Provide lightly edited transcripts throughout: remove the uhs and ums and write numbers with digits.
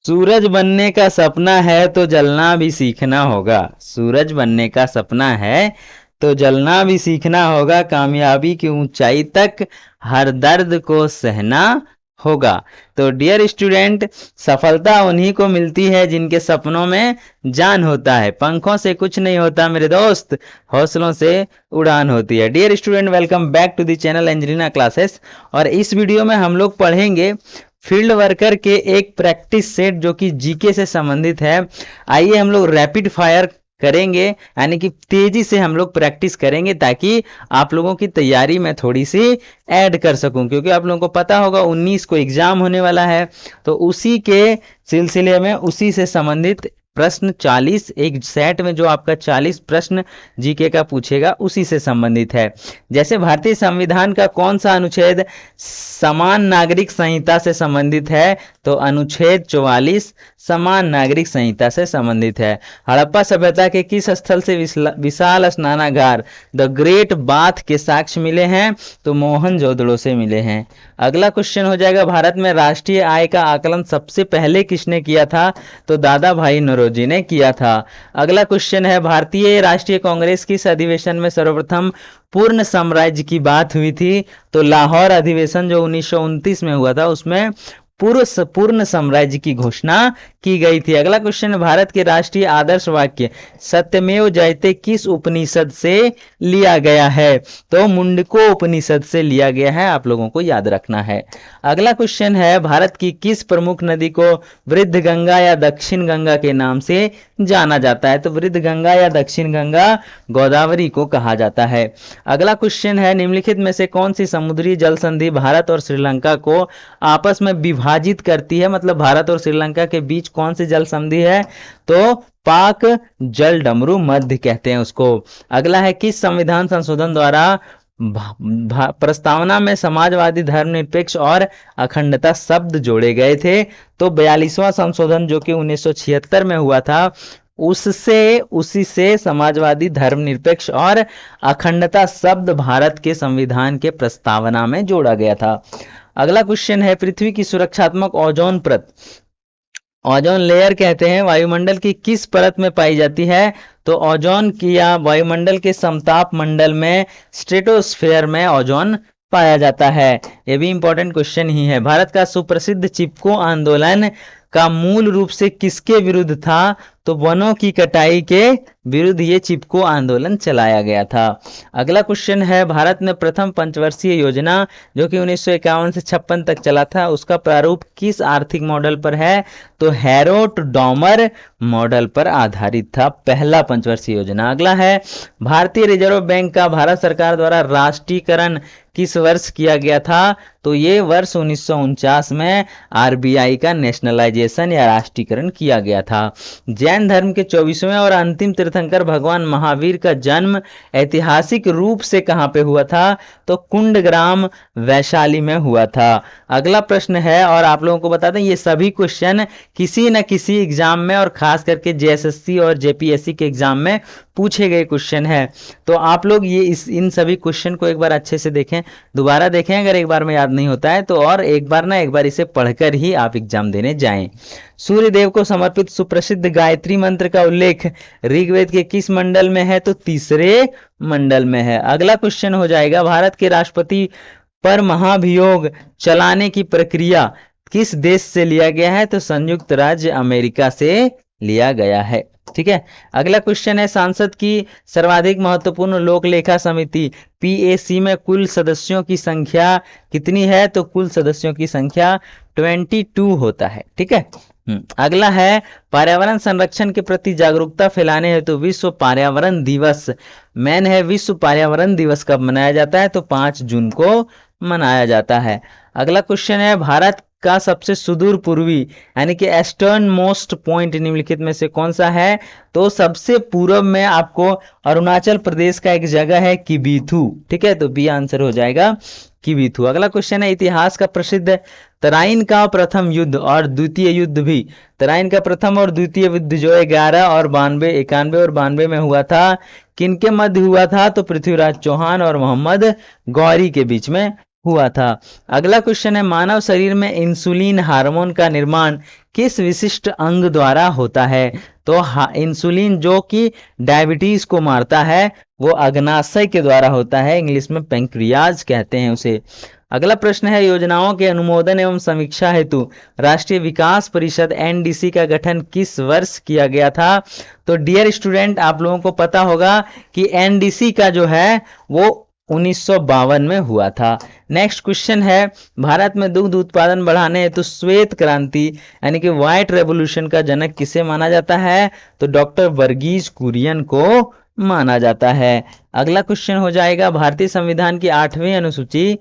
सूरज बनने का सपना है तो जलना भी सीखना होगा। सूरज बनने का सपना है तो जलना भी सीखना होगा। कामयाबी की ऊंचाई तक हर दर्द को सहना होगा। तो डियर स्टूडेंट, सफलता उन्हीं को मिलती है जिनके सपनों में जान होता है। पंखों से कुछ नहीं होता मेरे दोस्त, हौसलों से उड़ान होती है। Dear student, welcome back to the channel Angelina classes. और इस वीडियो में हम लोग पढ़ेंगे फील्ड वर्कर के एक प्रैक्टिस सेट जो कि जीके से संबंधित है। आइए हम लोग रैपिड फायर करेंगे, यानी कि तेजी से हम लोग प्रैक्टिस करेंगे ताकि आप लोगों की तैयारी में थोड़ी सी ऐड कर सकूं, क्योंकि आप लोगों को पता होगा 19 को एग्जाम होने वाला है। तो उसी के सिलसिले में उसी से संबंधित प्रश्न 40, एक सेट में जो आपका 40 प्रश्न जीके का पूछेगा उसी से संबंधित है। जैसे भारतीय संविधान का कौन सा अनुच्छेद समान नागरिक संहिता से संबंधित है, तो अनुच्छेद 44 समान नागरिक संहिता से संबंधित है। हड़प्पा सभ्यता के किस स्थल से विशाल स्नानागार द ग्रेट बाथ के साक्ष्य मिले हैं, तो मोहनजोदड़ो से मिले हैं। अगला क्वेश्चन हो जाएगा, भारत में राष्ट्रीय आय का आकलन सबसे पहले किसने किया था, तो दादा भाई नौरोजी ने किया था। अगला क्वेश्चन है, भारतीय राष्ट्रीय कांग्रेस किस अधिवेशन में सर्वप्रथम पूर्ण साम्राज्य की बात हुई थी, तो लाहौर अधिवेशन जो 1929 में हुआ था उसमें पूर्ण साम्राज्य की घोषणा की गई थी। अगला क्वेश्चन, भारत के राष्ट्रीय आदर्श वाक्य सत्यमेव जयते किस उपनिषद से लिया गया है, तो मुंडको उपनिषद से लिया गया है, आप लोगों को याद रखना है। अगला क्वेश्चन है, भारत की किस प्रमुख नदी को वृद्ध गंगा या दक्षिण गंगा के नाम से जाना जाता है, तो वृद्ध गंगा या दक्षिण गंगा गोदावरी को कहा जाता है। अगला क्वेश्चन है, निम्नलिखित में से कौन सी समुद्री जल संधि भारत और श्रीलंका को आपस में विभाजित करती है, मतलब भारत और श्रीलंका के बीच कौन सी जल संधि है, तो पाक जल डमरू मध्य कहते हैं उसको। अगला है, किस संविधान संशोधन द्वारा प्रस्तावना में समाजवादी, धर्मनिरपेक्ष और अखंडता शब्द जोड़े गए थे, तो 42वां संशोधन जो कि 1976 में हुआ था उसी से समाजवादी, धर्मनिरपेक्ष और अखंडता शब्द भारत के संविधान के प्रस्तावना में जोड़ा गया था। अगला क्वेश्चन है, पृथ्वी की सुरक्षात्मक ओजोन परत, ओजोन लेयर कहते हैं, वायुमंडल की किस परत में पाई जाती है, तो ओजोन की या वायुमंडल के समताप मंडल में, स्ट्रेटोस्फेयर में ओजोन पाया जाता है। यह भी इंपॉर्टेंट क्वेश्चन ही है। भारत का सुप्रसिद्ध चिपको आंदोलन का मूल रूप से किसके विरुद्ध था, तो वनों की कटाई के विरुद्ध ये चिपको आंदोलन चलाया गया था। अगला क्वेश्चन है, भारत में प्रथम पंचवर्षीय योजना जो कि 1951 से 56 तक चला था उसका प्रारूप किस आर्थिक मॉडल पर है, तो हैरोट डॉमर मॉडल पर आधारित था पहला पंचवर्षीय योजना। अगला है, भारतीय रिजर्व बैंक का भारत सरकार द्वारा राष्ट्रीयकरण किस वर्ष किया गया था, तो ये वर्ष 1949 में आरबीआई का नेशनलाइजेशन या राष्ट्रीयकरण किया गया था। जैन धर्म के 24वें और अंतिम तीर्थंकर भगवान महावीर का जन्म ऐतिहासिक रूप से कहां पे हुआ था, तो कुंडग्राम वैशाली में हुआ था। अगला प्रश्न है, और आप लोगों को बता दें ये सभी क्वेश्चन किसी न किसी एग्जाम में और खास करके जेएसएससी और जेपीएससी के एग्जाम में पूछे गए क्वेश्चन है। तो आप लोग ये इन सभी क्वेश्चन को एक बार अच्छे से देखें, दोबारा देखें, अगर एक बार में याद नहीं होता है तो, और एक बार इसे पढ़कर ही आप एग्जाम देने जाएं। सूर्य देव को समर्पित सुप्रसिद्ध गायत्री मंत्र का उल्लेख ऋग्वेद के किस मंडल में है, तो तीसरे मंडल में है। अगला क्वेश्चन हो जाएगा, भारत के राष्ट्रपति पर महाभियोग चलाने की प्रक्रिया किस देश से लिया गया है, तो संयुक्त राज्य अमेरिका से लिया गया है। ठीक है। अगला क्वेश्चन है, सांसद की सर्वाधिक महत्वपूर्ण लोक लेखा समिति पीएसी में कुल सदस्यों की संख्या कितनी है, तो कुल सदस्यों की संख्या 22 होता है। ठीक है। अगला है, पर्यावरण संरक्षण के प्रति जागरूकता फैलाने हेतु विश्व पर्यावरण दिवस मेन है, विश्व पर्यावरण दिवस कब मनाया जाता है, तो 5 जून को मनाया जाता है। अगला क्वेश्चन है, भारत का सबसे सुदूर पूर्वी यानी कि ईस्टर्न मोस्ट पॉइंट निम्नलिखित में से कौन सा है, तो सबसे पूर्व में आपको अरुणाचल प्रदेश का एक जगह है किबीथू। ठीक है, तो बी आंसर हो जाएगा किबीथू। अगला क्वेश्चन है, इतिहास का प्रसिद्ध तराइन का प्रथम युद्ध और द्वितीय युद्ध भी, तराइन का प्रथम और द्वितीय युद्ध जो 11 और 92, 91 और 92 में हुआ था, किनके मध्य हुआ था, तो पृथ्वीराज चौहान और मोहम्मद गौरी के बीच में हुआ था। अगला क्वेश्चन है, मानव शरीर में इंसुलिन हार्मोन का निर्माण किस विशिष्ट अंग द्वारा होता है? तो इंसुलिन जो कि डायबिटीज को मारता है वो अग्नाशय के द्वारा होता है, इंग्लिश में पैंक्रियाज कहते हैं उसे। अगला प्रश्न है, योजनाओं के अनुमोदन एवं समीक्षा हेतु राष्ट्रीय विकास परिषद एनडीसी का गठन किस वर्ष किया गया था? तो डियर स्टूडेंट, आप लोगों को पता होगा कि एनडीसी का जो है वो 1952 में हुआ था। नेक्स्ट क्वेश्चन है, भारत में दुग्ध उत्पादन बढ़ाने हेतु तो श्वेत क्रांति यानी कि व्हाइट रेवोल्यूशन का जनक किसे माना जाता है? तो डॉक्टर वर्गीज कुरियन को माना जाता है। अगला क्वेश्चन हो जाएगा, भारतीय संविधान की 8वीं अनुसूची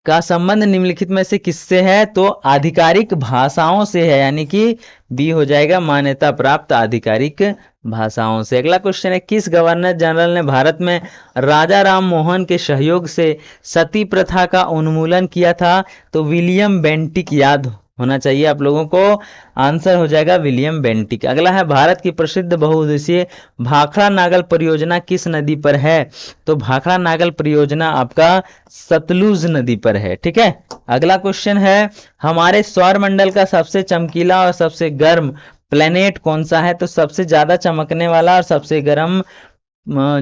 का संबंध निम्नलिखित में से किससे है? तो आधिकारिक भाषाओं से है, यानी कि बी हो जाएगा, मान्यता प्राप्त आधिकारिक भाषाओं से। अगला क्वेश्चन है, किस गवर्नर जनरल ने भारत में राजा राम मोहन के सहयोग से सती प्रथा का उन्मूलन किया था? तो विलियम बेंटिक, याद होना चाहिए आप लोगों को, आंसर हो जाएगा विलियम बेंटिक। अगला है, भारत की प्रसिद्ध बहुउद्देशीय भाखड़ा नागल परियोजना किस नदी पर है? तो भाखड़ा नागल परियोजना आपका सतलुज नदी पर है। ठीक है। अगला क्वेश्चन है, हमारे सौर मंडल का सबसे चमकीला और सबसे गर्म प्लेनेट कौन सा है? तो सबसे ज्यादा चमकने वाला और सबसे गर्म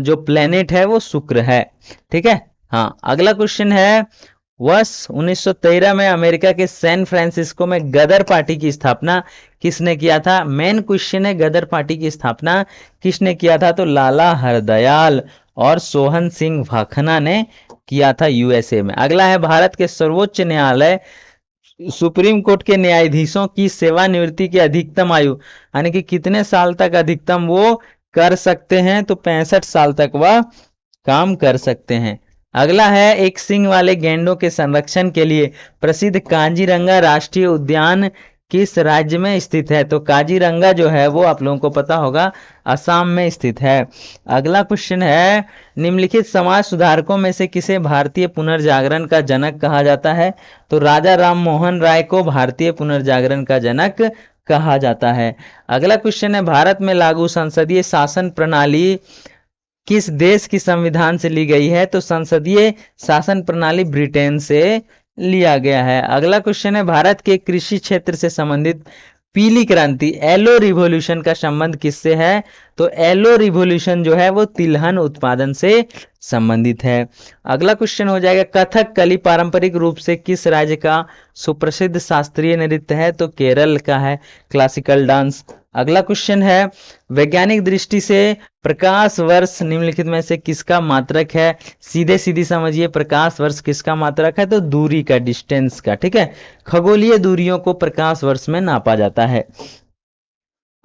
जो प्लेनेट है वो शुक्र है। ठीक है। हाँ, अगला क्वेश्चन है, वर्ष 1913 में अमेरिका के सैन फ्रांसिस्को में गदर पार्टी की स्थापना किसने किया था? मेन क्वेश्चन है, गदर पार्टी की स्थापना किसने किया था? तो लाला हरदयाल और सोहन सिंह भाखना ने किया था, यूएसए में। अगला है, भारत के सर्वोच्च न्यायालय सुप्रीम कोर्ट के न्यायाधीशों की सेवानिवृत्ति की अधिकतम आयु यानी कि कितने साल तक अधिकतम वो कर सकते हैं? तो 65 साल तक वह काम कर सकते हैं। अगला है, एक सींग वाले गैंडों के संरक्षण के लिए प्रसिद्ध काजीरंगा राष्ट्रीय उद्यान किस राज्य में स्थित है? तो काजीरंगा जो है वो आप लोगों को पता होगा असम में स्थित है। अगला क्वेश्चन है, निम्नलिखित समाज सुधारकों में से किसे भारतीय पुनर्जागरण का जनक कहा जाता है? तो राजा राम मोहन राय को भारतीय पुनर्जागरण का जनक कहा जाता है। अगला क्वेश्चन है, भारत में लागू संसदीय शासन प्रणाली किस देश की संविधान से ली गई है? तो संसदीय शासन प्रणाली ब्रिटेन से लिया गया है। अगला क्वेश्चन है, भारत के कृषि क्षेत्र से संबंधित पीली क्रांति येलो रिवॉल्यूशन का संबंध किससे है? तो येलो रिवॉल्यूशन जो है वो तिलहन उत्पादन से संबंधित है। अगला क्वेश्चन हो जाएगा, कथक कली पारंपरिक रूप से किस राज्य का सुप्रसिद्ध शास्त्रीय नृत्य है? तो केरल का है, क्लासिकल डांस। अगला क्वेश्चन है, वैज्ञानिक दृष्टि से प्रकाश वर्ष निम्नलिखित में से किसका मात्रक है? सीधे सीधी समझिए, प्रकाश वर्ष किसका मात्रक है? तो दूरी का, डिस्टेंस का। ठीक है। खगोलीय दूरियों को प्रकाश वर्ष में नापा जाता है।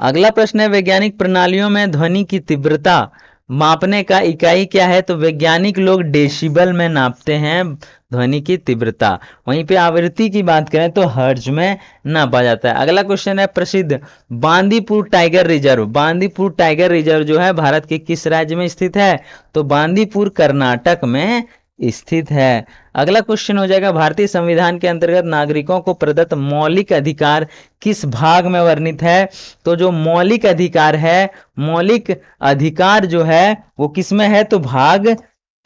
अगला प्रश्न है, वैज्ञानिक प्रणालियों में ध्वनि की तीव्रता मापने का इकाई क्या है? तो वैज्ञानिक लोग डेसिबल में नापते हैं ध्वनि की तीव्रता। वहीं पे आवृत्ति की बात करें तो हर्ट्ज में नापा जाता है। अगला क्वेश्चन है, प्रसिद्ध Bandipur tiger reserve, Bandipur tiger reserve जो है भारत के किस राज्य में स्थित है? तो बांदीपुर कर्नाटक में स्थित है। अगला क्वेश्चन हो जाएगा, भारतीय संविधान के अंतर्गत नागरिकों को प्रदत्त मौलिक अधिकार किस भाग में वर्णित है? तो जो मौलिक अधिकार है, मौलिक अधिकार जो है वो किस में है? तो भाग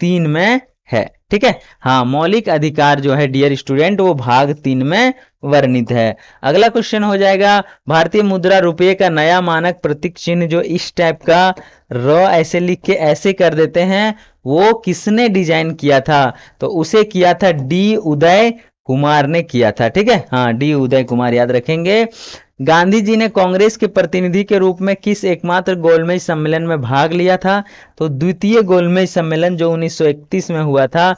3 में है। ठीक है। हाँ, मौलिक अधिकार जो है डियर स्टूडेंट वो भाग 3 में वर्णित है। अगला क्वेश्चन हो जाएगा, भारतीय मुद्रा रुपये का नया मानक प्रतीक चिन्ह जो इस टाइप का र ऐसे लिख के ऐसे कर देते हैं, वो किसने डिजाइन किया था? तो उसे किया था डी उदय कुमार ने किया था। ठीक है। हाँ, डी उदय कुमार याद रखेंगे। गांधी जी ने कांग्रेस के प्रतिनिधि के रूप में किस एकमात्र गोलमेज सम्मेलन में भाग लिया था? तो द्वितीय गोलमेज सम्मेलन जो 1931 में हुआ था,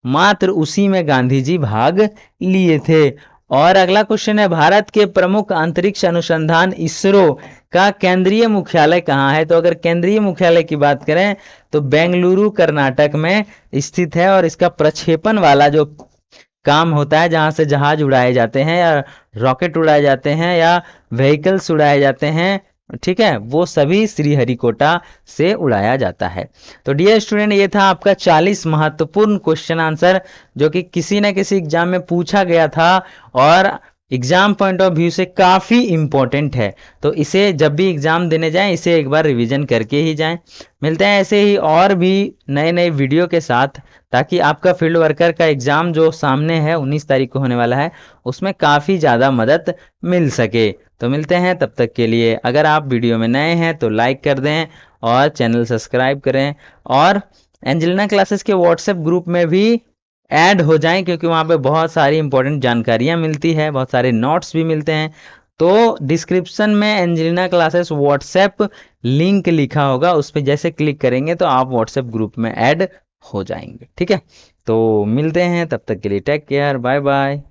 मात्र उसी में गांधी जी भाग लिए थे। और अगला क्वेश्चन है, भारत के प्रमुख अंतरिक्ष अनुसंधान इसरो का केंद्रीय मुख्यालय कहाँ है? तो अगर केंद्रीय मुख्यालय की बात करें तो बेंगलुरु कर्नाटक में स्थित है। और इसका प्रक्षेपण वाला जो काम होता है, जहां से जहाज उड़ाए जाते हैं या रॉकेट उड़ाए जाते हैं या व्हीकल्स उड़ाए जाते हैं, ठीक है, वो सभी श्रीहरिकोटा से उड़ाया जाता है। तो डियर स्टूडेंट, ये था आपका 40 महत्वपूर्ण क्वेश्चन आंसर जो कि किसी न किसी एग्जाम में पूछा गया था और एग्जाम पॉइंट ऑफ व्यू से काफ़ी इम्पोर्टेंट है। तो इसे जब भी एग्जाम देने जाएं इसे एक बार रिवीजन करके ही जाएं। मिलते हैं ऐसे ही और भी नए नए वीडियो के साथ, ताकि आपका फील्ड वर्कर का एग्जाम जो सामने है 19 तारीख को होने वाला है उसमें काफ़ी ज़्यादा मदद मिल सके। तो मिलते हैं, तब तक के लिए अगर आप वीडियो में नए हैं तो लाइक कर दें और चैनल सब्सक्राइब करें, और एंजेलिना क्लासेस के व्हाट्सएप ग्रुप में भी ऐड हो जाएं, क्योंकि वहाँ पे बहुत सारी इंपॉर्टेंट जानकारियाँ मिलती है, बहुत सारे नोट्स भी मिलते हैं। तो डिस्क्रिप्शन में एंजेलिना क्लासेस व्हाट्सएप लिंक लिखा होगा, उस पर जैसे क्लिक करेंगे तो आप व्हाट्सएप ग्रुप में ऐड हो जाएंगे। ठीक है, तो मिलते हैं, तब तक के लिए टेक केयर, बाय बाय।